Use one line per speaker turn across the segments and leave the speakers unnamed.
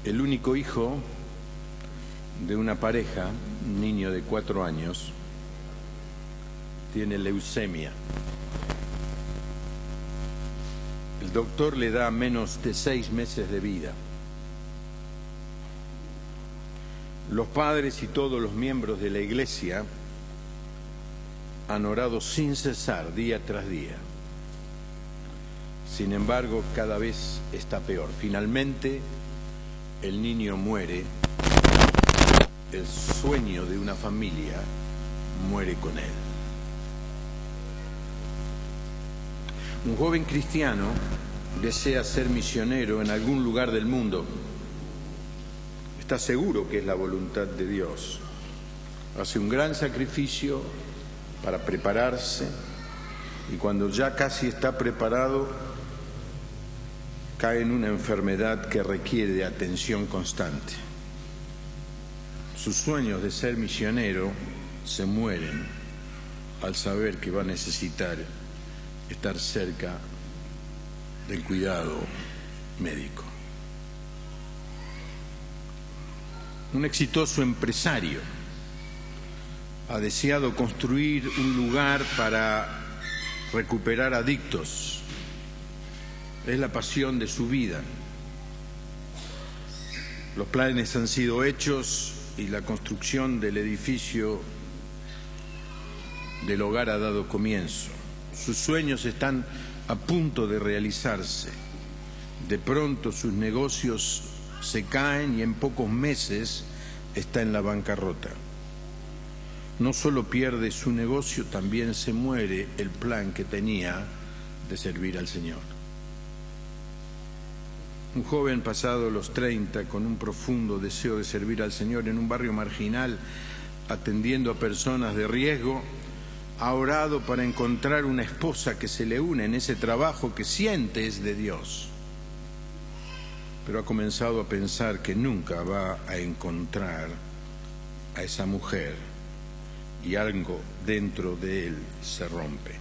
el único hijo de una pareja, un niño de 4 años, tiene leucemia. El doctor le da menos de 6 meses de vida. Los padres y todos los miembros de la iglesia han orado sin cesar día tras día. Sin embargo, cada vez está peor. Finalmente, el niño muere. El sueño de una familia muere con él. Un joven cristiano desea ser misionero en algún lugar del mundo. Está seguro que es la voluntad de Dios. Hace un gran sacrificio para prepararse y cuando ya casi está preparado, cae en una enfermedad que requiere de atención constante. Sus sueños de ser misionero se mueren al saber que va a necesitar estar cerca del cuidado médico. Un exitoso empresario ha deseado construir un lugar para recuperar adictos. Es la pasión de su vida. Los planes han sido hechos y la construcción del edificio del hogar ha dado comienzo. Sus sueños están a punto de realizarse. De pronto sus negocios se caen y en pocos meses está en la bancarrota. No solo pierde su negocio, también se muere el plan que tenía de servir al Señor. Un joven pasado los 30, con un profundo deseo de servir al Señor en un barrio marginal, atendiendo a personas de riesgo, ha orado para encontrar una esposa que se le une en ese trabajo que siente es de Dios. Pero ha comenzado a pensar que nunca va a encontrar a esa mujer y algo dentro de él se rompe.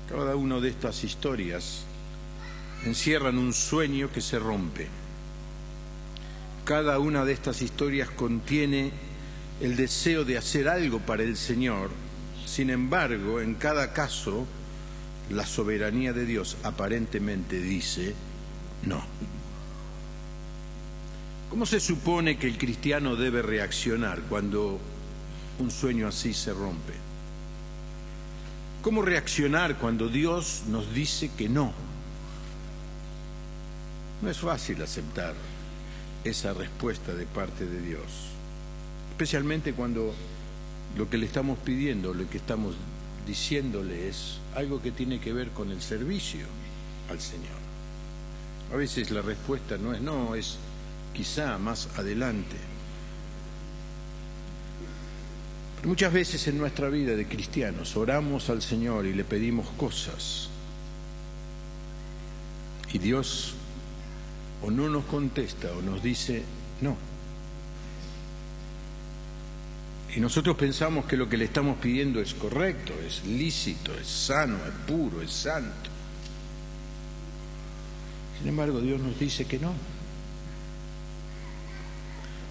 Cada una de estas historias encierran un sueño que se rompe. Cada una de estas historias contiene el deseo de hacer algo para el Señor. Sin embargo, en cada caso, la soberanía de Dios aparentemente dice no. ¿Cómo se supone que el cristiano debe reaccionar cuando un sueño así se rompe? ¿Cómo reaccionar cuando Dios nos dice que no? No es fácil aceptar esa respuesta de parte de Dios, especialmente cuando lo que le estamos pidiendo, lo que estamos diciéndole es algo que tiene que ver con el servicio al Señor. A veces la respuesta no es no, es quizá más adelante. Pero muchas veces en nuestra vida de cristianos oramos al Señor y le pedimos cosas y Dios o no nos contesta o nos dice no. Y nosotros pensamos que lo que le estamos pidiendo es correcto, es lícito, es sano, es puro, es santo. Sin embargo, Dios nos dice que no.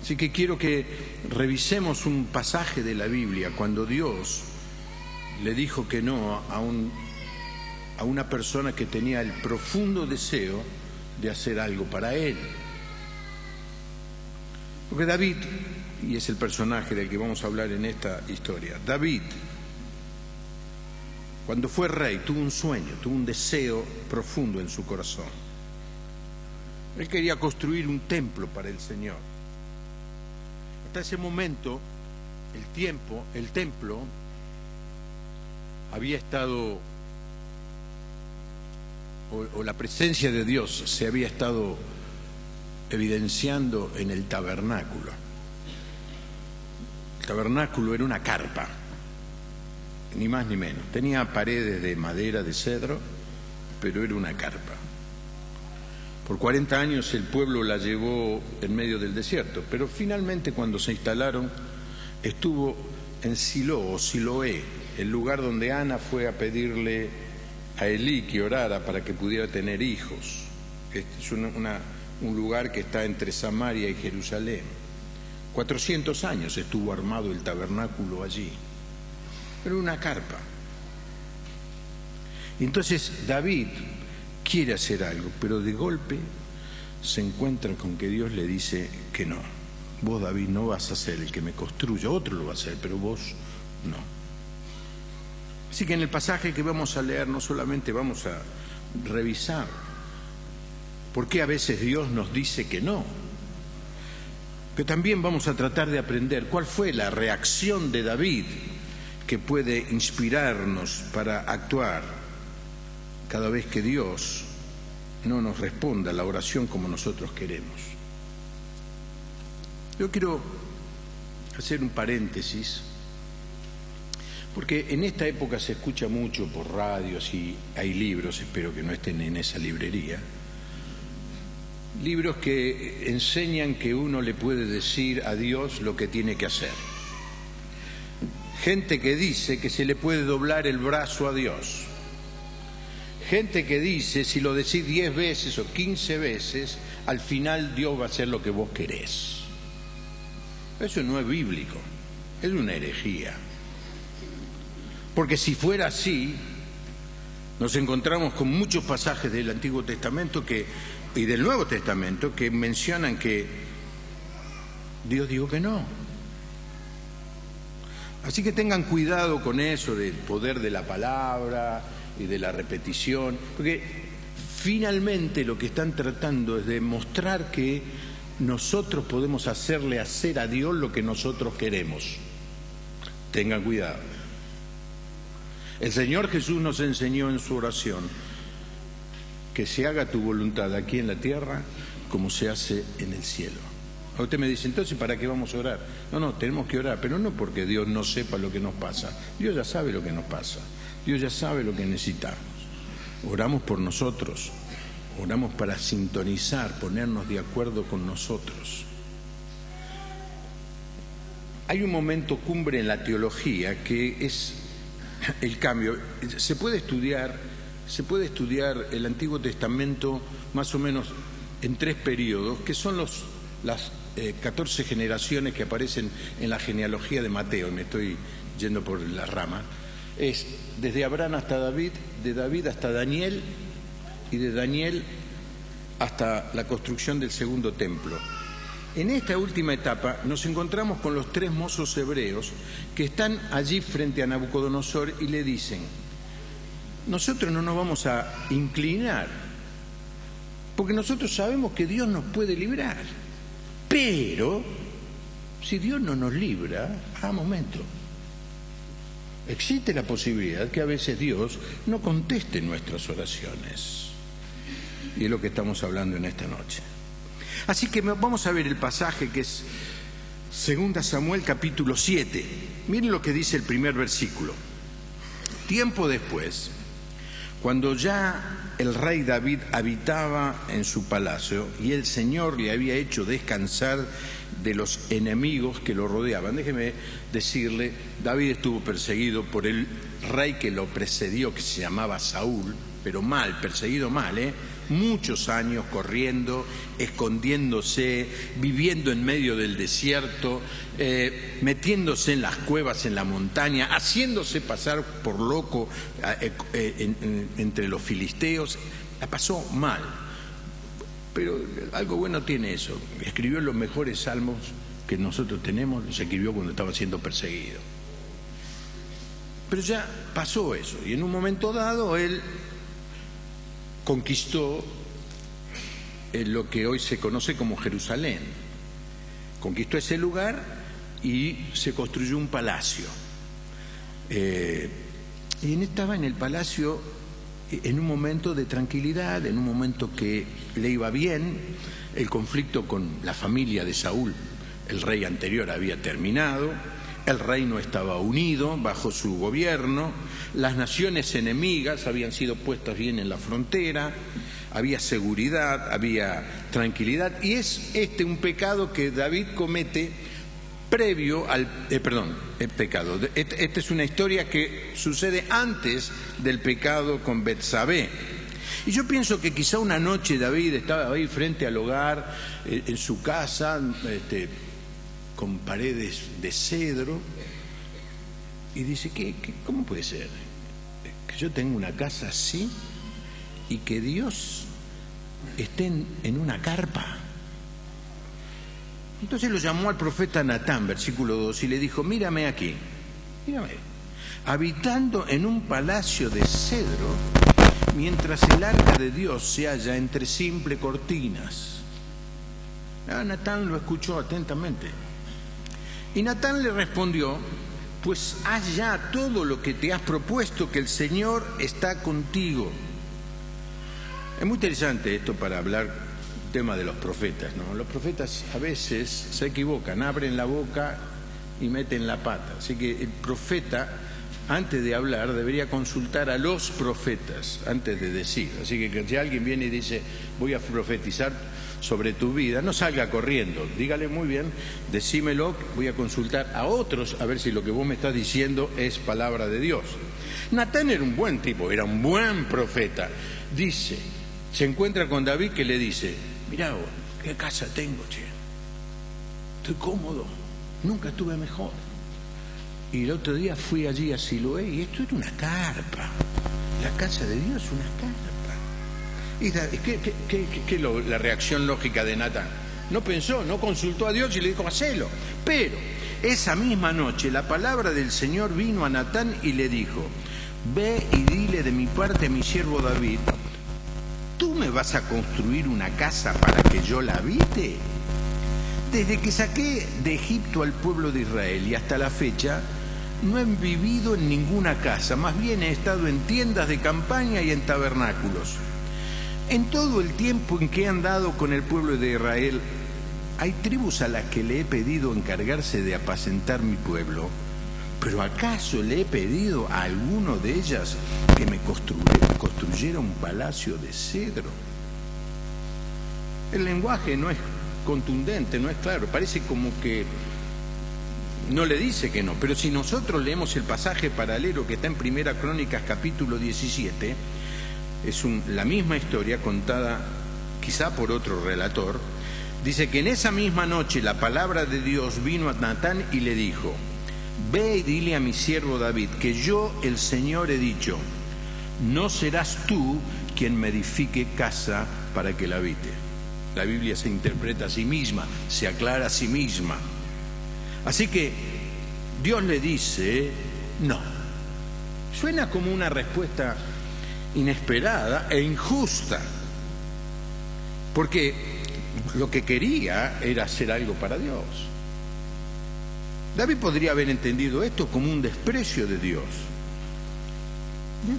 Así que quiero que revisemos un pasaje de la Biblia cuando Dios le dijo que no a una persona que tenía el profundo deseo de hacer algo para él. Porque David, y es el personaje del que vamos a hablar en esta historia, David, cuando fue rey, tuvo un sueño, tuvo un deseo profundo en su corazón. Él quería construir un templo para el Señor. Hasta ese momento, el templo había estado, o la presencia de Dios se había estado evidenciando en el tabernáculo. El tabernáculo era una carpa, ni más ni menos. Tenía paredes de madera, de cedro, pero era una carpa. Por 40 años el pueblo la llevó en medio del desierto, pero finalmente cuando se instalaron estuvo en Silo o Siloé, el lugar donde Ana fue a pedirle a Elí que orara para que pudiera tener hijos. Es un lugar que está entre Samaria y Jerusalén. 400 años estuvo armado el tabernáculo allí, pero una carpa. Y entonces David quiere hacer algo, pero de golpe se encuentra con que Dios le dice que no. Vos, David, no vas a ser el que me construya, otro lo va a hacer, pero vos no. Así que en el pasaje que vamos a leer no solamente vamos a revisar por qué a veces Dios nos dice que no, pero también vamos a tratar de aprender cuál fue la reacción de David que puede inspirarnos para actuar cada vez que Dios no nos responda a la oración como nosotros queremos. Yo quiero hacer un paréntesis, porque en esta época se escucha mucho por radios y hay libros, espero que no estén en esa librería, libros que enseñan que uno le puede decir a Dios lo que tiene que hacer. Gente que dice que se le puede doblar el brazo a Dios. Gente que dice, si lo decís 10 veces o 15 veces, al final Dios va a hacer lo que vos querés. Eso no es bíblico, es una herejía. Porque si fuera así, nos encontramos con muchos pasajes del Antiguo Testamento y del Nuevo Testamento que mencionan que Dios dijo que no. Así que tengan cuidado con eso del poder de la palabra y de la repetición, porque finalmente lo que están tratando es de mostrar que nosotros podemos hacerle hacer a Dios lo que nosotros queremos. Tengan cuidado. El Señor Jesús nos enseñó en su oración que se haga tu voluntad aquí en la tierra como se hace en el cielo. A usted me dice, entonces, ¿para qué vamos a orar? No, tenemos que orar, pero no porque Dios no sepa lo que nos pasa. Dios ya sabe lo que nos pasa. Dios ya sabe lo que necesitamos. Oramos por nosotros. Oramos para sintonizar, ponernos de acuerdo con nosotros. Hay un momento cumbre en la teología que es el cambio. Se puede estudiar el Antiguo Testamento más o menos en 3 periodos, que son las 14 generaciones que aparecen en la genealogía de Mateo. Me estoy yendo por la rama. Es desde Abraham hasta David, de David hasta Daniel, y de Daniel hasta la construcción del segundo templo. En esta última etapa nos encontramos con los 3 mozos hebreos que están allí frente a Nabucodonosor y le dicen: nosotros no nos vamos a inclinar, porque nosotros sabemos que Dios nos puede librar, pero si Dios no nos libra, momento, existe la posibilidad que a veces Dios no conteste nuestras oraciones. Y es lo que estamos hablando en esta noche. Así que vamos a ver el pasaje que es 2 Samuel capítulo 7. Miren lo que dice el primer versículo. Tiempo después, cuando ya el rey David habitaba en su palacio y el Señor le había hecho descansar de los enemigos que lo rodeaban. Déjeme decirle, David estuvo perseguido por el rey que lo precedió, que se llamaba Saúl, pero mal, perseguido mal, muchos años corriendo, escondiéndose, viviendo en medio del desierto, metiéndose en las cuevas, en la montaña, haciéndose pasar por loco entre los filisteos. La pasó mal, pero algo bueno tiene eso. Escribió los mejores salmos que nosotros tenemos, los escribió cuando estaba siendo perseguido. Pero ya pasó eso, y en un momento dado él conquistó lo que hoy se conoce como Jerusalén. Conquistó ese lugar y se construyó un palacio. Y estaba en el palacio en un momento de tranquilidad, en un momento que le iba bien. El conflicto con la familia de Saúl, el rey anterior, había terminado. El reino estaba unido bajo su gobierno, las naciones enemigas habían sido puestas bien en la frontera, había seguridad, había tranquilidad, y es un pecado que David comete previo al... pecado. Esta es una historia que sucede antes del pecado con Betsabé. Y yo pienso que quizá una noche David estaba ahí frente al hogar, en su casa, con paredes de cedro, y dice, ¿cómo puede ser que yo tenga una casa así y que Dios esté en una carpa? Entonces lo llamó al profeta Natán, versículo 2, y le dijo, mírame aquí, mírame, habitando en un palacio de cedro, mientras el arca de Dios se halla entre simples cortinas. Natán lo escuchó atentamente. Y Natán le respondió, pues haz ya todo lo que te has propuesto, que el Señor está contigo. Es muy interesante esto para hablar del tema de los profetas, ¿no? Los profetas a veces se equivocan, abren la boca y meten la pata. Así que el profeta, antes de hablar, debería consultar a los profetas antes de decir. Así que si alguien viene y dice, voy a profetizar sobre tu vida, no salga corriendo, dígale muy bien, decímelo, voy a consultar a otros a ver si lo que vos me estás diciendo es palabra de Dios. Natán era un buen tipo, era un buen profeta. Dice, se encuentra con David que le dice, mirá vos, qué casa tengo, che, estoy cómodo, nunca estuve mejor. Y el otro día fui allí a Siloé y esto era una carpa, la casa de Dios, una carpa. Y ¿qué la reacción lógica de Natán? No pensó, no consultó a Dios y le dijo, hacelo. Pero esa misma noche la palabra del Señor vino a Natán y le dijo, ve y dile de mi parte a mi siervo David, ¿tú me vas a construir una casa para que yo la habite? Desde que saqué de Egipto al pueblo de Israel y hasta la fecha, no he vivido en ninguna casa, más bien he estado en tiendas de campaña y en tabernáculos. En todo el tiempo en que he andado con el pueblo de Israel, hay tribus a las que le he pedido encargarse de apacentar mi pueblo, pero ¿acaso le he pedido a alguno de ellas que me construyera un palacio de cedro? El lenguaje no es contundente, no es claro, parece como que no le dice que no, pero si nosotros leemos el pasaje paralelo que está en Primera Crónicas capítulo 17, es la misma historia contada quizá por otro relator. Dice que en esa misma noche la palabra de Dios vino a Natán y le dijo, ve y dile a mi siervo David que yo, el Señor, he dicho, no serás tú quien me edifique casa para que la habite. La Biblia se interpreta a sí misma, se aclara a sí misma. Así que Dios le dice, no. Suena como una respuesta inesperada e injusta, porque lo que quería era hacer algo para Dios. David podría haber entendido esto como un desprecio de Dios.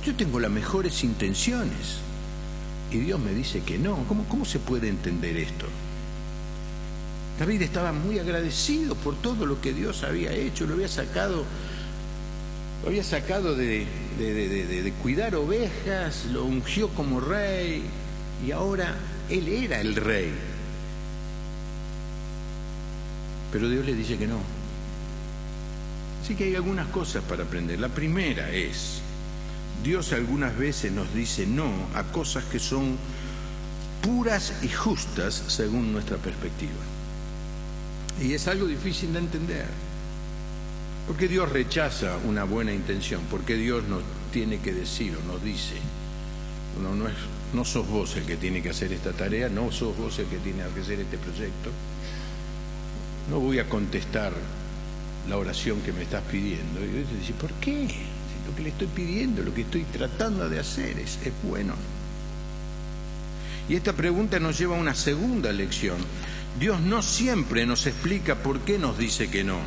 Yo tengo las mejores intenciones y Dios me dice que no. ¿Cómo se puede entender esto? David estaba muy agradecido por todo lo que Dios había hecho, lo había sacado de cuidar ovejas, lo ungió como rey y ahora él era el rey. Pero Dios le dice que no. Así que hay algunas cosas para aprender. La primera es, Dios algunas veces nos dice no a cosas que son puras y justas según nuestra perspectiva. Y es algo difícil de entender. ¿Por qué Dios rechaza una buena intención? ¿Por qué Dios nos tiene que decir o nos dice, no sos vos el que tiene que hacer esta tarea, no sos vos el que tiene que hacer este proyecto? No voy a contestar la oración que me estás pidiendo. Y Dios dice, ¿por qué? Si lo que le estoy pidiendo, lo que estoy tratando de hacer es bueno. Y esta pregunta nos lleva a una segunda lección. Dios no siempre nos explica por qué nos dice que no.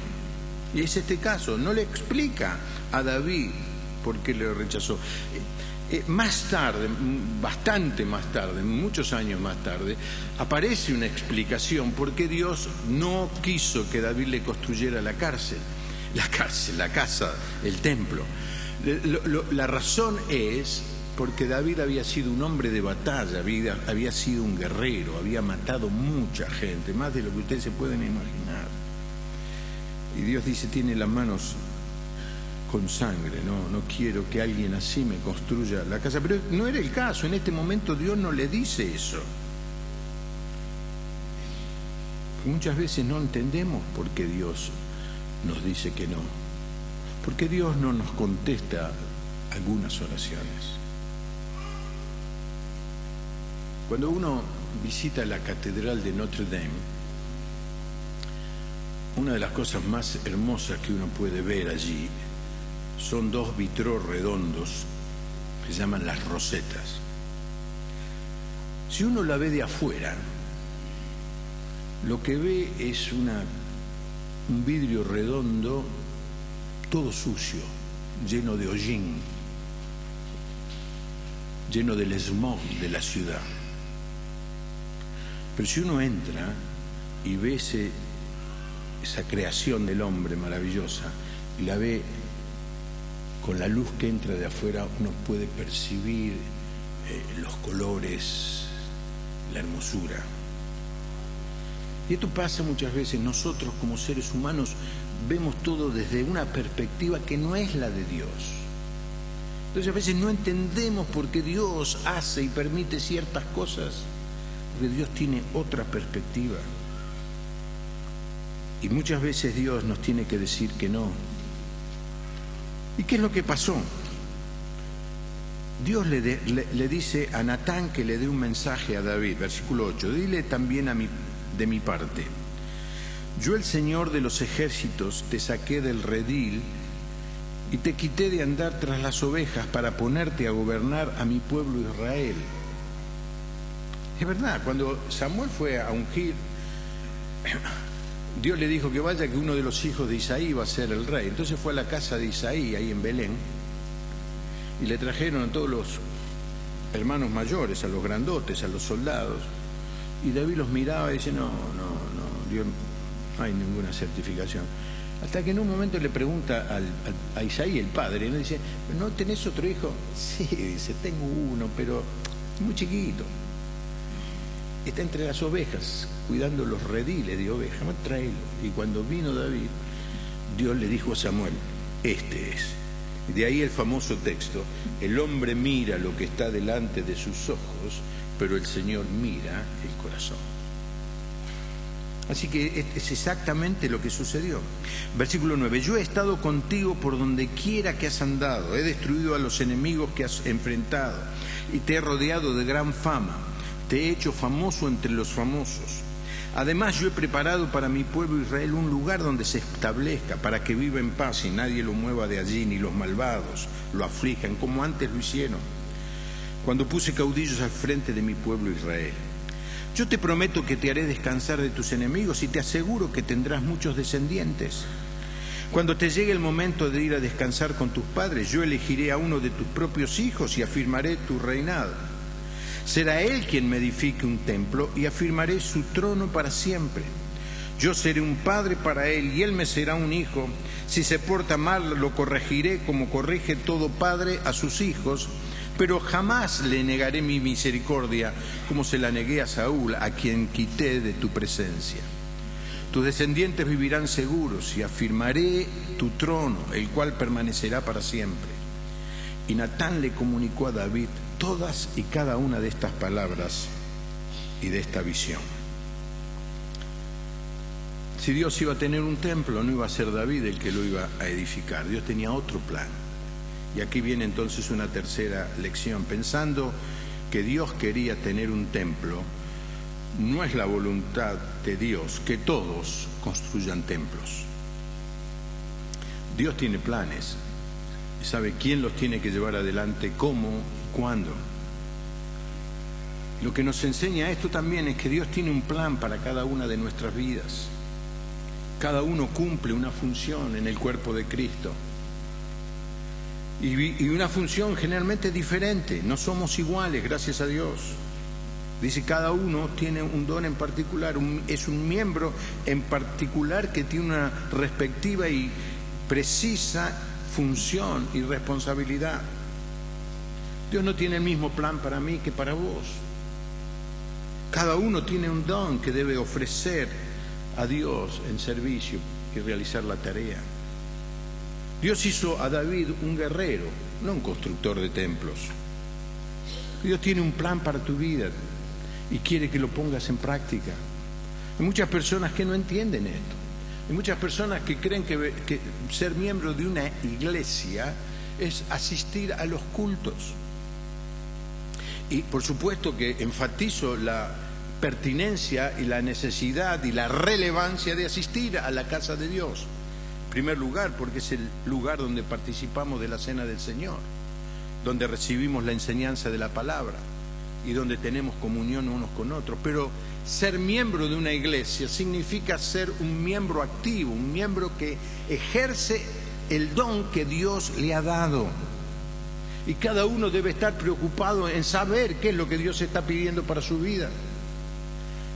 Y es este caso, no le explica a David por qué le rechazó. Más tarde, bastante más tarde, muchos años más tarde, aparece una explicación por qué Dios no quiso que David le construyera la casa, el templo. La razón es porque David había sido un hombre de batalla, había sido un guerrero, había matado mucha gente, más de lo que ustedes se pueden imaginar. Y Dios dice, tiene las manos con sangre, no quiero que alguien así me construya la casa. Pero no era el caso, en este momento Dios no le dice eso. Muchas veces no entendemos por qué Dios nos dice que no, porque Dios no nos contesta algunas oraciones. Cuando uno visita la Catedral de Notre Dame, una de las cosas más hermosas que uno puede ver allí son dos vitrós redondos que se llaman las rosetas. Si uno la ve de afuera, lo que ve es un vidrio redondo, todo sucio, lleno de hollín, lleno del smog de la ciudad. Pero si uno entra y ve esa creación del hombre maravillosa y la ve con la luz que entra de afuera, uno puede percibir los colores, la hermosura. Y esto pasa muchas veces. Nosotros como seres humanos vemos todo desde una perspectiva que no es la de Dios. Entonces a veces no entendemos por qué Dios hace y permite ciertas cosas, porque Dios tiene otra perspectiva. Y muchas veces Dios nos tiene que decir que no. ¿Y qué es lo que pasó? Dios le dice a Natán que le dé un mensaje a David, versículo 8, dile también de mi parte, yo el Señor de los ejércitos te saqué del redil y te quité de andar tras las ovejas para ponerte a gobernar a mi pueblo Israel. Es verdad, cuando Samuel fue a ungir, Dios le dijo que vaya, que uno de los hijos de Isaí iba a ser el rey. Entonces fue a la casa de Isaí, ahí en Belén, y le trajeron a todos los hermanos mayores, a los grandotes, a los soldados, y David los miraba y dice, no, Dios, no hay ninguna certificación. Hasta que en un momento le pregunta a Isaí, el padre, y le dice, ¿no tenés otro hijo? Sí, dice, tengo uno, pero muy chiquito. Está entre las ovejas, cuidando los rediles de ovejas, no, tráelo. Y cuando vino David, Dios le dijo a Samuel, este es. Y de ahí el famoso texto, el hombre mira lo que está delante de sus ojos, pero el Señor mira el corazón. Así que es exactamente lo que sucedió. Versículo 9, yo he estado contigo por donde quiera que has andado, he destruido a los enemigos que has enfrentado y te he rodeado de gran fama. Te he hecho famoso entre los famosos. Además, yo he preparado para mi pueblo Israel un lugar donde se establezca, para que viva en paz y nadie lo mueva de allí, ni los malvados lo aflijan, como antes lo hicieron, cuando puse caudillos al frente de mi pueblo Israel. Yo te prometo que te haré descansar de tus enemigos y te aseguro que tendrás muchos descendientes. Cuando te llegue el momento de ir a descansar con tus padres, yo elegiré a uno de tus propios hijos y afirmaré tu reinado. Será él quien me edifique un templo y afirmaré su trono para siempre. Yo seré un padre para él y él me será un hijo. Si se porta mal, lo corregiré como corrige todo padre a sus hijos, pero jamás le negaré mi misericordia como se la negué a Saúl, a quien quité de tu presencia. Tus descendientes vivirán seguros y afirmaré tu trono, el cual permanecerá para siempre. Y Natán le comunicó a David todas y cada una de estas palabras y de esta visión. Si Dios iba a tener un templo, no iba a ser David el que lo iba a edificar. Dios tenía otro plan. Y aquí viene entonces una tercera lección. Pensando que Dios quería tener un templo, no es la voluntad de Dios que todos construyan templos. Dios tiene planes y sabe quién los tiene que llevar adelante, cómo y cuándo. Lo que nos enseña esto también es que Dios tiene un plan para cada una de nuestras vidas. Cada uno cumple una función en el cuerpo de Cristo. Y una función generalmente diferente. No somos iguales, gracias a Dios. Dice, cada uno tiene un don en particular, es un miembro en particular que tiene una respectiva y precisa función y responsabilidad. Dios no tiene el mismo plan para mí que para vos. Cada uno tiene un don que debe ofrecer a Dios en servicio y realizar la tarea. Dios hizo a David un guerrero, no un constructor de templos. Dios tiene un plan para tu vida y quiere que lo pongas en práctica. Hay muchas personas que no entienden esto. Hay muchas personas que creen que ser miembro de una iglesia es asistir a los cultos. Y por supuesto que enfatizo la pertinencia y la necesidad y la relevancia de asistir a la casa de Dios. En primer lugar, porque es el lugar donde participamos de la cena del Señor, donde recibimos la enseñanza de la palabra y donde tenemos comunión unos con otros. Pero ser miembro de una iglesia significa ser un miembro activo, un miembro que ejerce el don que Dios le ha dado. Y cada uno debe estar preocupado en saber qué es lo que Dios está pidiendo para su vida.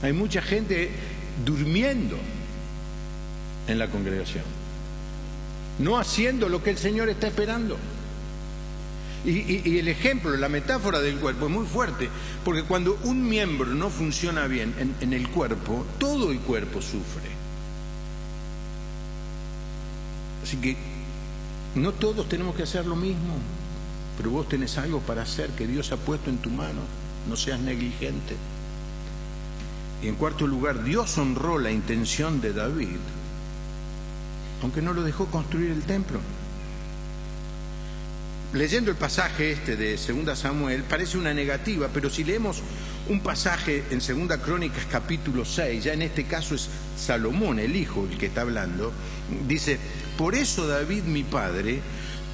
Hay mucha gente durmiendo en la congregación, no haciendo lo que el Señor está esperando. Y el ejemplo, la metáfora del cuerpo es muy fuerte, porque cuando un miembro no funciona bien en el cuerpo, todo el cuerpo sufre. Así que no todos tenemos que hacer lo mismo, pero vos tenés algo para hacer que Dios ha puesto en tu mano, no seas negligente. Y en cuarto lugar, Dios honró la intención de David, aunque no lo dejó construir el templo. Leyendo el pasaje este de 2 Samuel, parece una negativa, pero si leemos un pasaje en 2 Crónicas capítulo 6, ya en este caso es Salomón, el hijo, el que está hablando, dice: por eso David mi padre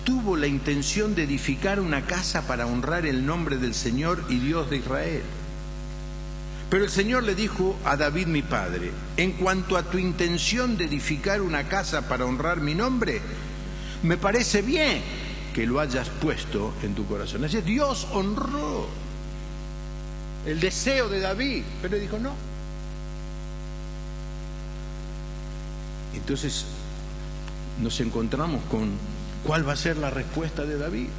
tuvo la intención de edificar una casa para honrar el nombre del Señor y Dios de Israel. Pero el Señor le dijo a David mi padre: en cuanto a tu intención de edificar una casa para honrar mi nombre, me parece bien que lo hayas puesto en tu corazón. Así es, Dios honró el deseo de David, pero dijo no. Entonces nos encontramos con ¿cuál va a ser la respuesta de David?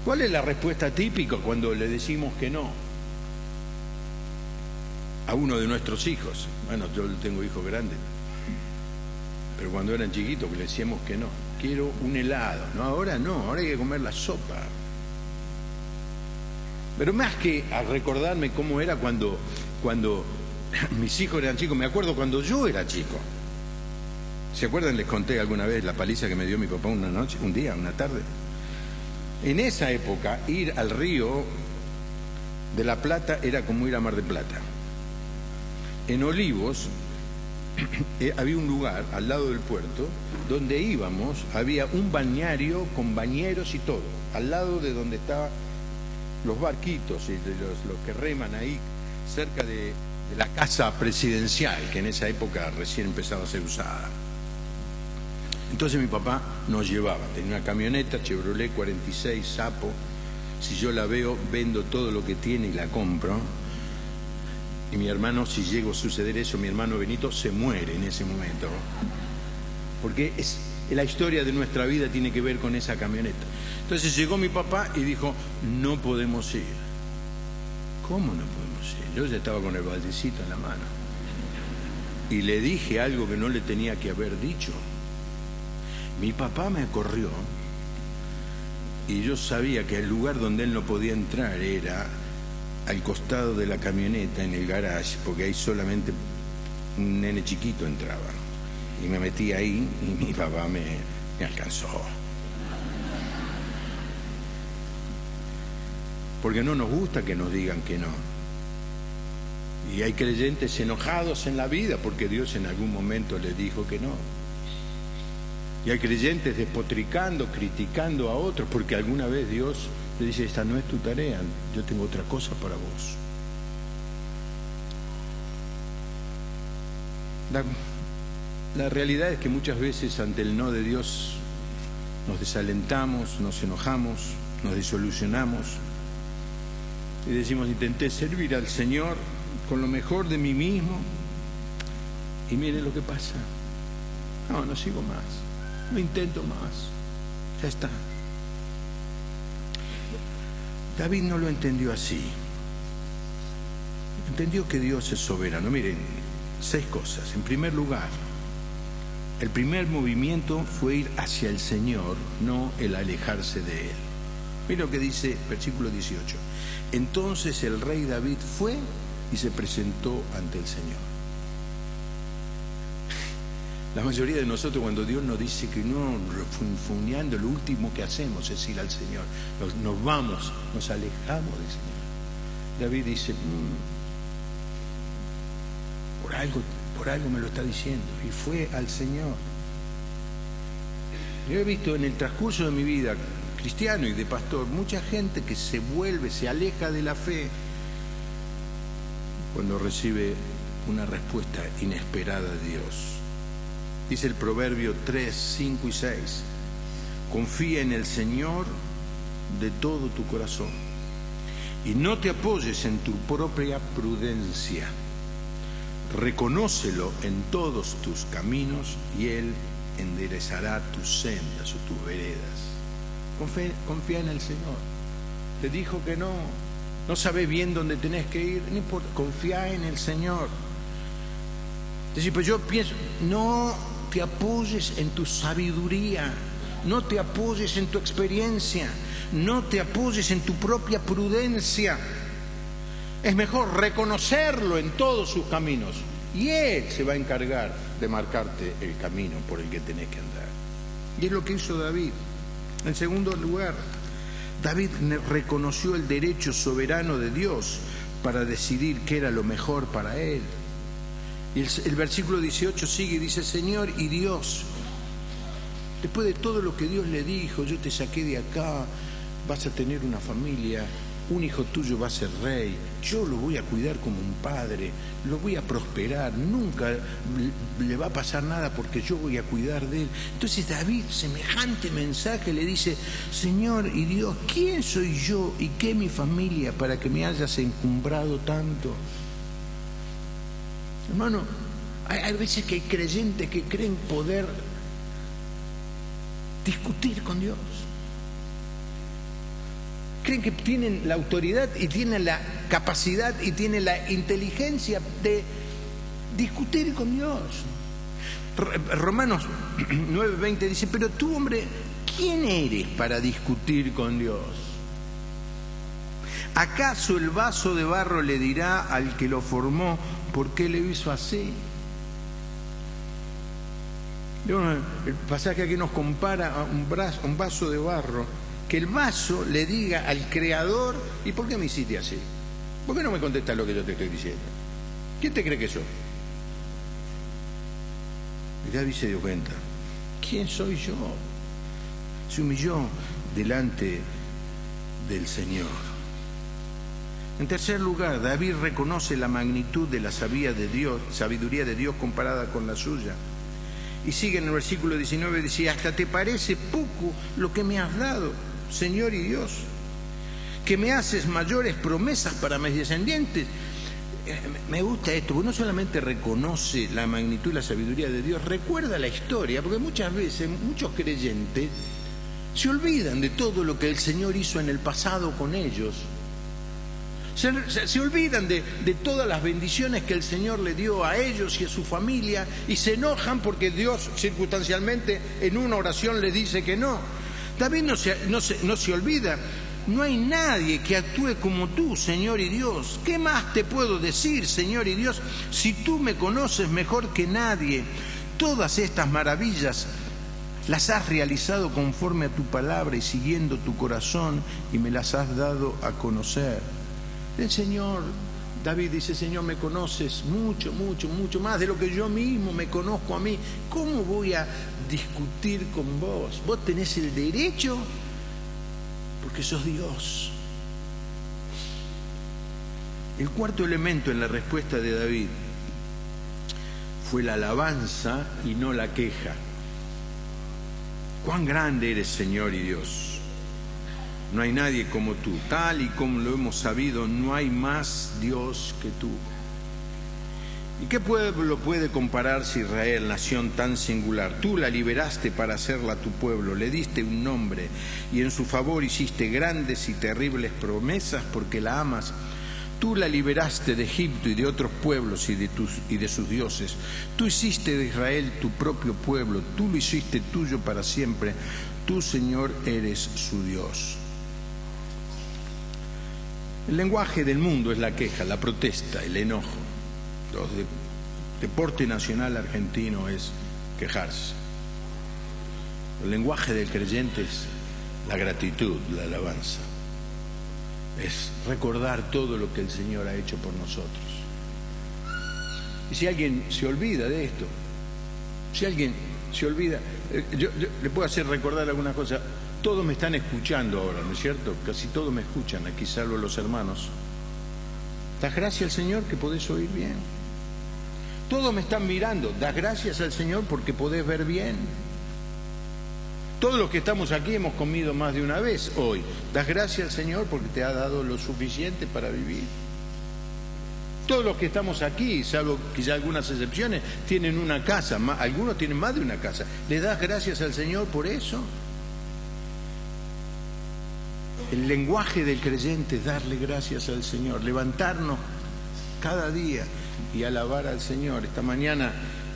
¿Cuál es la respuesta típica cuando le decimos que no a uno de nuestros hijos? Bueno, yo tengo hijos grandes, pero cuando eran chiquitos le decíamos que no. Quiero un helado. No, ahora hay que comer la sopa. Pero más que a recordarme cómo era cuando mis hijos eran chicos, me acuerdo cuando yo era chico. ¿Se acuerdan? Les conté alguna vez la paliza que me dio mi papá una noche, un día, una tarde. En esa época, ir al río de la Plata era como ir a Mar del Plata. En Olivos había un lugar al lado del puerto donde íbamos, había un balneario con bañeros y todo, al lado de donde estaban los barquitos y de los que reman ahí cerca de la casa presidencial, que en esa época recién empezaba a ser usada. Entonces mi papá nos llevaba, tenía una camioneta Chevrolet 46 Sapo. Si yo la veo, vendo todo lo que tiene y la compro. Y mi hermano, si llegó a suceder eso, mi hermano Benito se muere en ese momento, porque la historia de nuestra vida tiene que ver con esa camioneta. Entonces llegó mi papá y dijo: no podemos ir. ¿Cómo no podemos ir? Yo ya estaba con el baldecito en la mano y le dije algo que no le tenía que haber dicho. Mi papá me corrió y yo sabía que el lugar donde él no podía entrar era al costado de la camioneta, en el garage, porque ahí solamente un nene chiquito entraba. Y me metí ahí y mi papá me alcanzó. Porque no nos gusta que nos digan que no. Y hay creyentes enojados en la vida porque Dios en algún momento les dijo que no. Y hay creyentes despotricando, criticando a otros porque alguna vez Dios le dice: esta no es tu tarea, yo tengo otra cosa para vos. La realidad es que muchas veces ante el no de Dios nos desalentamos, nos enojamos, nos desilusionamos y decimos: intenté servir al Señor con lo mejor de mí mismo y mire lo que pasa. No sigo más, no intento más, ya está. David no lo entendió así. Entendió que Dios es soberano. Miren, 6 cosas. En primer lugar, El primer movimiento fue ir hacia el Señor, no el alejarse de Él. Mira lo que dice versículo 18. Entonces el rey David fue y se presentó ante el Señor. La mayoría de nosotros, cuando Dios nos dice que no, refunfuñando, lo último que hacemos es ir al Señor. Nos vamos, nos alejamos del Señor. David dice, por algo me lo está diciendo, y fue al Señor. Yo he visto en el transcurso de mi vida cristiano y de pastor mucha gente que se aleja de la fe cuando recibe una respuesta inesperada de Dios. Dice el Proverbio 3, 5 y 6, confía en el Señor de todo tu corazón y no te apoyes en tu propia prudencia. Reconócelo en todos tus caminos y Él enderezará tus sendas o tus veredas. Confía en el Señor. Te dijo que no sabes bien dónde tenés que ir, no importa, confía en el Señor. Decir, pues yo pienso, no te apoyes en tu sabiduría, no te apoyes en tu experiencia, no te apoyes en tu propia prudencia. Es mejor reconocerlo en todos sus caminos y Él se va a encargar de marcarte el camino por el que tenés que andar. Y es lo que hizo David. En segundo lugar, David reconoció el derecho soberano de Dios para decidir qué era lo mejor para él. Y el versículo 18 sigue y dice, Señor y Dios, después de todo lo que Dios le dijo, yo te saqué de acá, vas a tener una familia, un hijo tuyo va a ser rey, yo lo voy a cuidar como un padre, lo voy a prosperar, nunca le va a pasar nada porque yo voy a cuidar de él. Entonces David, semejante mensaje, le dice, Señor y Dios, ¿quién soy yo y qué mi familia para que me hayas encumbrado tanto? Hermano, hay veces que hay creyentes que creen poder discutir con Dios. Creen que tienen la autoridad y tienen la capacidad y tienen la inteligencia de discutir con Dios. Romanos 9:20 dice, pero tú, hombre, ¿quién eres para discutir con Dios? ¿Acaso el vaso de barro le dirá al que lo formó por qué le hizo así? El pasaje aquí nos compara a un vaso de barro, que el vaso le diga al creador, ¿y por qué me hiciste así? ¿Por qué no me contestas lo que yo te estoy diciendo? ¿Quién te cree que soy? Y David se dio cuenta, ¿quién soy yo? Se humilló delante del Señor. En tercer lugar, David reconoce la magnitud de la sabiduría de Dios comparada con la suya. Y sigue en el versículo 19, dice, hasta te parece poco lo que me has dado, Señor y Dios, que me haces mayores promesas para mis descendientes. Me gusta esto, porque no solamente reconoce la magnitud y la sabiduría de Dios, recuerda la historia, porque muchas veces muchos creyentes se olvidan de todo lo que el Señor hizo en el pasado con ellos. Se olvidan de todas las bendiciones que el Señor le dio a ellos y a su familia y se enojan porque Dios circunstancialmente en una oración les dice que no. David no se olvida. No hay nadie que actúe como tú, Señor y Dios. ¿Qué más te puedo decir, Señor y Dios, si tú me conoces mejor que nadie? Todas estas maravillas las has realizado conforme a tu palabra y siguiendo tu corazón y me las has dado a conocer. El Señor, David dice, Señor, me conoces mucho, mucho, mucho más de lo que yo mismo me conozco a mí. ¿Cómo voy a discutir con vos? Vos tenés el derecho porque sos Dios. El cuarto elemento en la respuesta de David fue la alabanza y no la queja. Cuán grande eres, Señor y Dios. No hay nadie como tú, tal y como lo hemos sabido, no hay más Dios que tú. ¿Y qué pueblo puede compararse a Israel, nación tan singular? Tú la liberaste para hacerla tu pueblo, le diste un nombre y en su favor hiciste grandes y terribles promesas porque la amas. Tú la liberaste de Egipto y de otros pueblos y de sus dioses. Tú hiciste de Israel tu propio pueblo. Tú lo hiciste tuyo para siempre. Tú, Señor, eres su Dios. El lenguaje del mundo es la queja, la protesta, el enojo. El deporte nacional argentino es quejarse. El lenguaje del creyente es la gratitud, la alabanza. Es recordar todo lo que el Señor ha hecho por nosotros. Y si alguien se olvida de esto, si alguien se olvida, yo le puedo hacer recordar alguna cosa. Todos me están escuchando ahora, ¿no es cierto? Casi todos me escuchan, aquí salvo los hermanos. Das gracias al Señor que podés oír bien. Todos me están mirando, das gracias al Señor porque podés ver bien. Todos los que estamos aquí hemos comido más de una vez hoy. Das gracias al Señor porque te ha dado lo suficiente para vivir. Todos los que estamos aquí, salvo quizá algunas excepciones, tienen una casa, algunos tienen más de una casa. ¿Le das gracias al Señor por eso? El lenguaje del creyente es darle gracias al Señor, levantarnos cada día y alabar al Señor. Esta mañana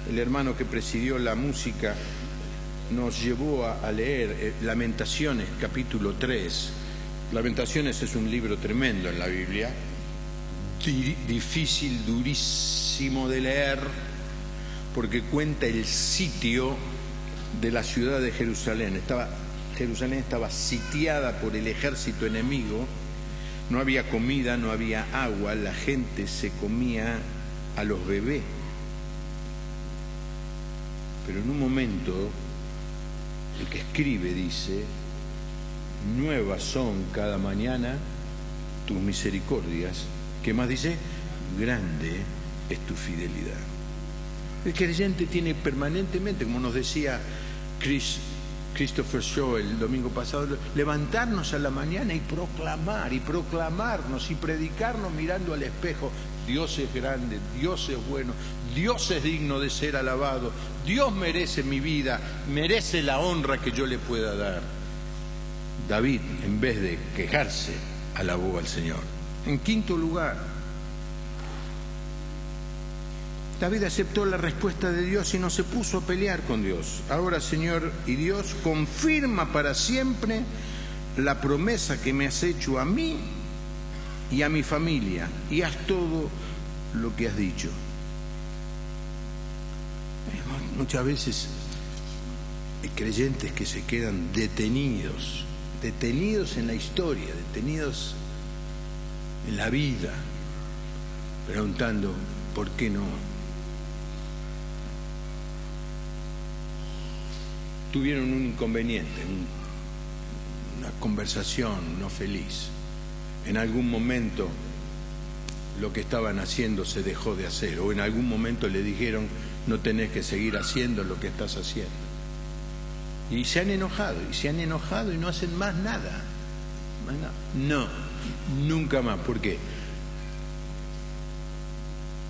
el hermano que presidió la música nos llevó a leer Lamentaciones, capítulo 3. Lamentaciones es un libro tremendo en la Biblia, difícil, durísimo de leer, porque cuenta el sitio de la ciudad de Jerusalén. Jerusalén estaba sitiada por el ejército enemigo, no había comida, no había agua, la gente se comía a los bebés. Pero en un momento el que escribe dice: nuevas son cada mañana tus misericordias. ¿Qué más dice? Grande es tu fidelidad. El creyente tiene permanentemente, como nos decía Christopher Shaw el domingo pasado, levantarnos a la mañana y proclamarnos y predicarnos mirando al espejo: Dios es grande, Dios es bueno, Dios es digno de ser alabado, Dios merece mi vida, merece la honra que yo le pueda dar. David, en vez de quejarse, alabó al Señor. En quinto lugar, David aceptó la respuesta de Dios y no se puso a pelear con Dios. Ahora, Señor y Dios, confirma para siempre la promesa que me has hecho a mí y a mi familia, y haz todo lo que has dicho. Muchas veces hay creyentes que se quedan detenidos en la historia, detenidos en la vida, preguntando ¿por qué no? Tuvieron un inconveniente, una conversación no feliz. En algún momento lo que estaban haciendo se dejó de hacer, o en algún momento le dijeron: no tenés que seguir haciendo lo que estás haciendo. Y se han enojado y no hacen más nada. No, nunca más. ¿Por qué?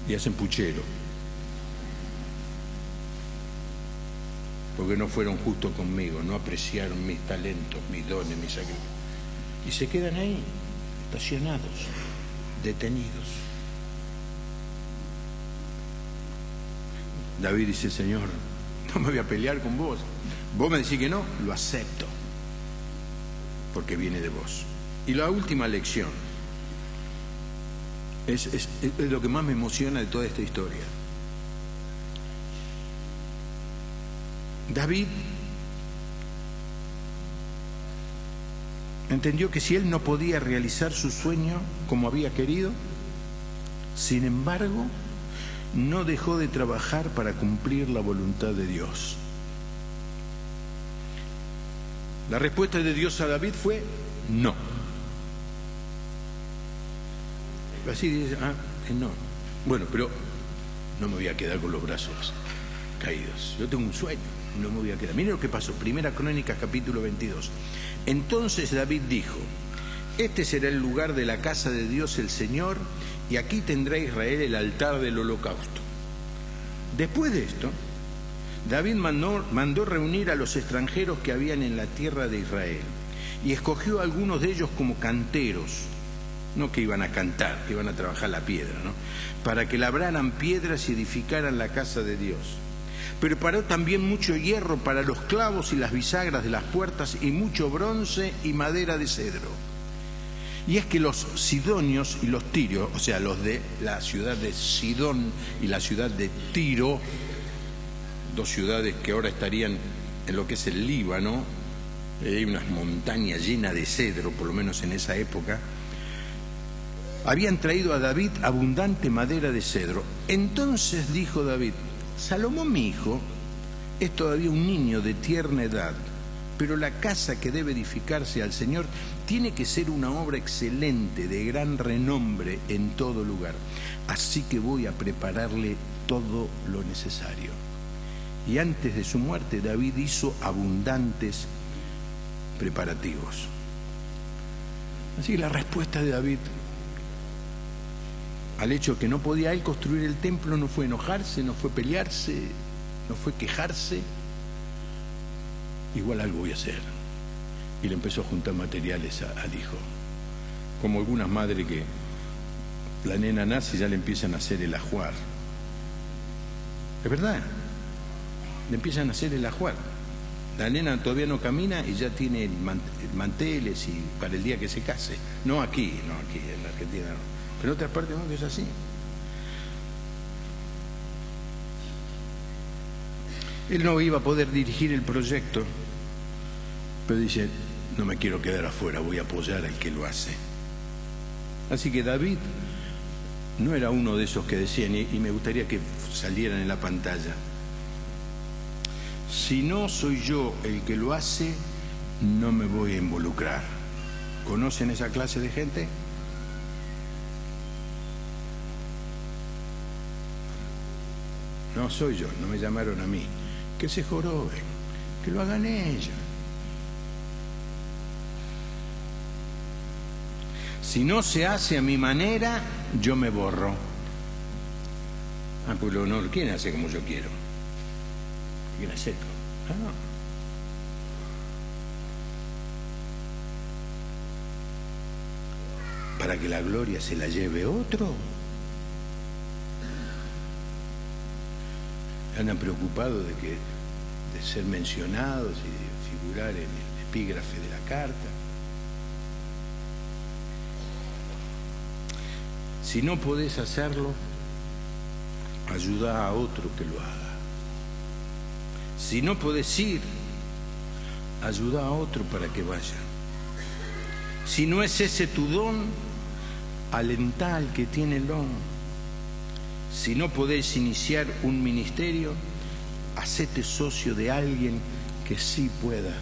Y hacen puchero. Porque no fueron justos conmigo, no apreciaron mis talentos, mis dones, mis sacrificios. Y se quedan ahí, estacionados, detenidos. David dice: Señor, no me voy a pelear con vos. Vos me decís que no, lo acepto, porque viene de vos. Y la última lección es lo que más me emociona de toda esta historia. David entendió que si él no podía realizar su sueño como había querido, sin embargo, no dejó de trabajar para cumplir la voluntad de Dios. La respuesta de Dios a David fue no. Así dice: no. Bueno, pero no me voy a quedar con los brazos caídos. Yo tengo un sueño, no me voy a quedar. Miren lo que pasó. Primera Crónicas, capítulo 22. Entonces David dijo: este será el lugar de la casa de Dios el Señor, y aquí tendrá Israel el altar del holocausto. Después de esto, David mandó reunir a los extranjeros que habían en la tierra de Israel, y escogió a algunos de ellos como canteros no que iban a cantar, que iban a trabajar la piedra, ¿no? Para que labraran piedras y edificaran la casa de Dios. Preparó también mucho hierro para los clavos y las bisagras de las puertas, y mucho bronce y madera de cedro. Y es que los sidonios y los tirios, o sea, los de la ciudad de Sidón y la ciudad de Tiro, dos ciudades que ahora estarían en lo que es el Líbano, hay unas montañas llenas de cedro, por lo menos en esa época, habían traído a David abundante madera de cedro. Entonces dijo David: Salomón mi hijo es todavía un niño de tierna edad, pero la casa que debe edificarse al Señor tiene que ser una obra excelente, de gran renombre en todo lugar. Así que voy a prepararle todo lo necesario. Y antes de su muerte, David hizo abundantes preparativos. Así que la respuesta de David al hecho que no podía él construir el templo no fue enojarse, no fue pelearse, no fue quejarse. Igual algo voy a hacer. Y le empezó a juntar materiales al hijo. Como algunas madres que la nena nace y ya le empiezan a hacer el ajuar. Es verdad, le empiezan a hacer el ajuar. La nena todavía no camina y ya tiene manteles y para el día que se case. No aquí en la Argentina no. Pero en otras partes del mundo es así. Él no iba a poder dirigir el proyecto, pero dice: no me quiero quedar afuera, voy a apoyar al que lo hace. Así que David no era uno de esos que decían, y me gustaría que salieran en la pantalla: si no soy yo el que lo hace, no me voy a involucrar. ¿Conocen esa clase de gente? No soy yo, no me llamaron a mí. Que se joroben, que lo hagan ellos. Si no se hace a mi manera, yo me borro. Ah, pues no lo quieren hacer como yo quiero. Quieren hacer. Para que la gloria se la lleve otro. Andan preocupados de ser mencionados y de figurar en el epígrafe de la carta. Si no podés hacerlo, ayuda a otro que lo haga. Si no podés ir, ayuda a otro para que vaya. Si no es ese tu don, alentá al que tiene el don. Si no podés iniciar un ministerio, hacete socio de alguien que sí pueda.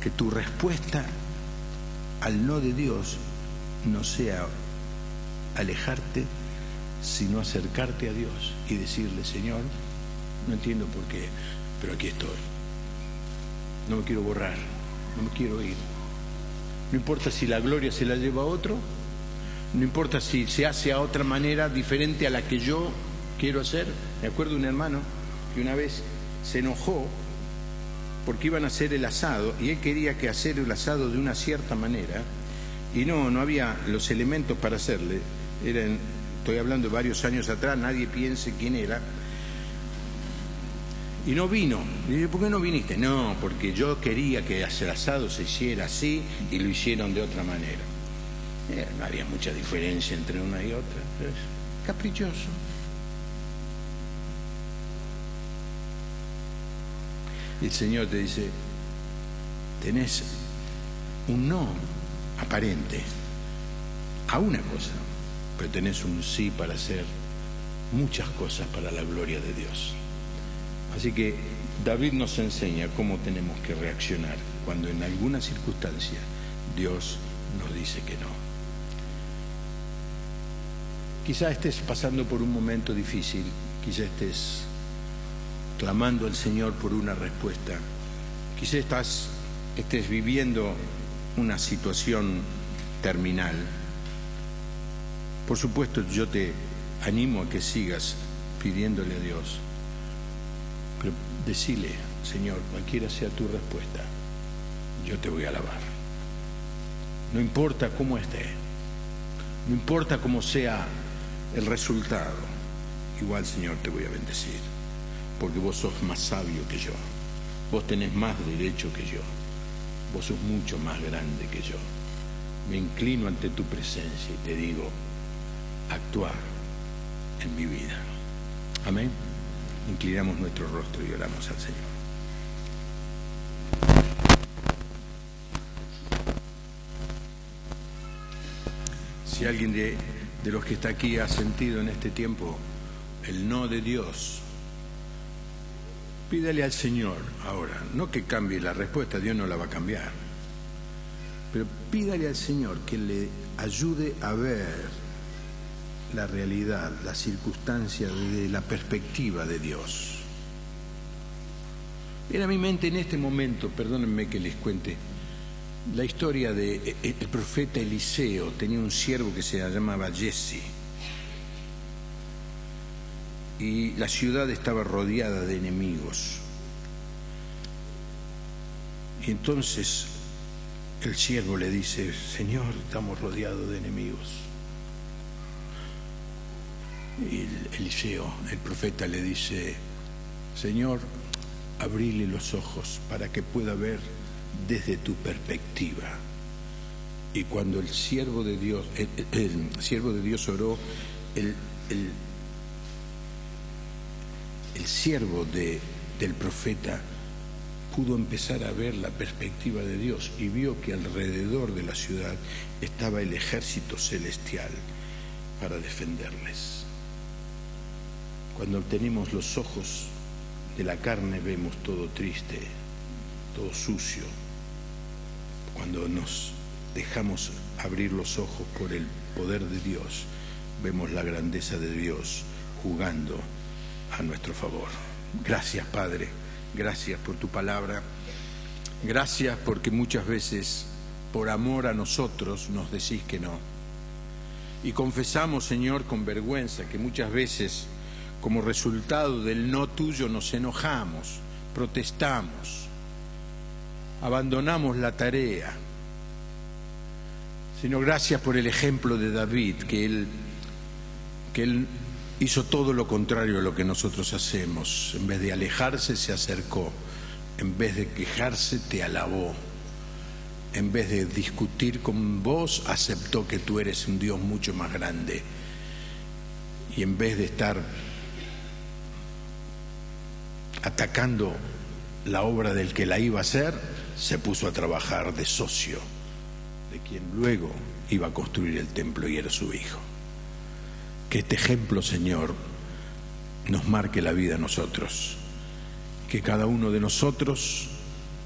Que tu respuesta al no de Dios no sea alejarte, sino acercarte a Dios y decirle: Señor, no entiendo por qué, pero aquí estoy. No me quiero borrar, no me quiero ir. No importa si la gloria se la lleva a otro. No importa si se hace a otra manera diferente a la que yo quiero hacer. Me acuerdo de un hermano que una vez se enojó porque iban a hacer el asado y él quería que hacer el asado de una cierta manera y no había los elementos para hacerle. Estoy hablando de varios años atrás, nadie piense quién era. Y no vino. Le dije: ¿por qué no viniste? No, porque yo quería que el asado se hiciera así y lo hicieron de otra manera. No había mucha diferencia entre una y otra, pero es caprichoso. Y el Señor te dice: tenés un no aparente a una cosa, pero tenés un sí para hacer muchas cosas para la gloria de Dios. Así que David nos enseña cómo tenemos que reaccionar cuando en alguna circunstancia Dios nos dice que no. Quizá estés pasando por un momento difícil, quizá estés clamando al Señor por una respuesta, quizá estés viviendo una situación terminal. Por supuesto, yo te animo a que sigas pidiéndole a Dios, pero decile: Señor, cualquiera sea tu respuesta, yo te voy a alabar. No importa cómo esté, No importa cómo sea el resultado, igual, Señor, te voy a bendecir, porque vos sos más sabio que yo, vos tenés más derecho que yo, vos sos mucho más grande que yo. Me inclino ante tu presencia y te digo, actúa en mi vida. Amén. Inclinamos nuestro rostro y oramos al Señor. Si alguien de los que está aquí ha sentido en este tiempo el no de Dios, pídale al Señor ahora, no que cambie la respuesta, Dios no la va a cambiar, pero pídale al Señor que le ayude a ver la realidad, la circunstancia desde la perspectiva de Dios. Viene a mi mente en este momento, perdónenme que les cuente, la historia de el profeta Eliseo. Tenía un siervo que se llamaba Jesse, y la ciudad estaba rodeada de enemigos. Y entonces el siervo le dice: Señor, estamos rodeados de enemigos. Y Eliseo, el profeta, le dice: Señor, abrile los ojos para que pueda ver desde tu perspectiva. Y cuando el siervo de Dios, el siervo de Dios oró, el siervo del profeta pudo empezar a ver la perspectiva de Dios y vio que alrededor de la ciudad estaba el ejército celestial para defenderles. Cuando tenemos los ojos de la carne vemos todo triste, todo sucio. Cuando nos dejamos abrir los ojos por el poder de Dios, vemos la grandeza de Dios jugando a nuestro favor. Gracias, Padre, gracias por tu palabra, gracias porque muchas veces por amor a nosotros nos decís que no. Y confesamos, Señor, con vergüenza que muchas veces como resultado del no tuyo nos enojamos, protestamos, abandonamos la tarea. Señor, gracias por el ejemplo de David, que él hizo todo lo contrario a lo que nosotros hacemos. En vez de alejarse, se acercó. En vez de quejarse, te alabó. En vez de discutir con vos, aceptó que tú eres un Dios mucho más grande. Y en vez de estar atacando la obra del que la iba a hacer, se puso a trabajar de socio de quien luego iba a construir el templo y era su hijo. Que este ejemplo, Señor, nos marque la vida a nosotros, que cada uno de nosotros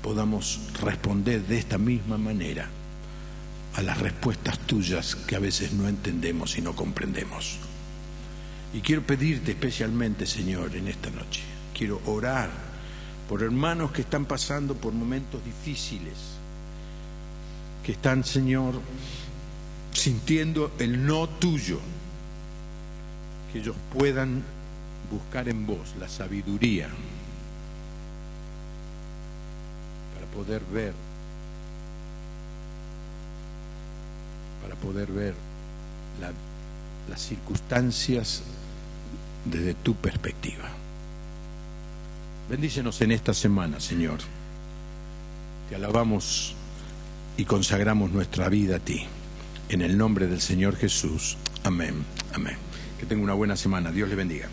podamos responder de esta misma manera a las respuestas tuyas que a veces no entendemos y no comprendemos. Y quiero pedirte especialmente, Señor, en esta noche, quiero orar por hermanos que están pasando por momentos difíciles, que están, Señor, sintiendo el no tuyo, que ellos puedan buscar en vos la sabiduría para poder ver las circunstancias desde tu perspectiva. Bendícenos en esta semana, Señor. Te alabamos y consagramos nuestra vida a ti. En el nombre del Señor Jesús. Amén. Amén. Que tenga una buena semana. Dios le bendiga.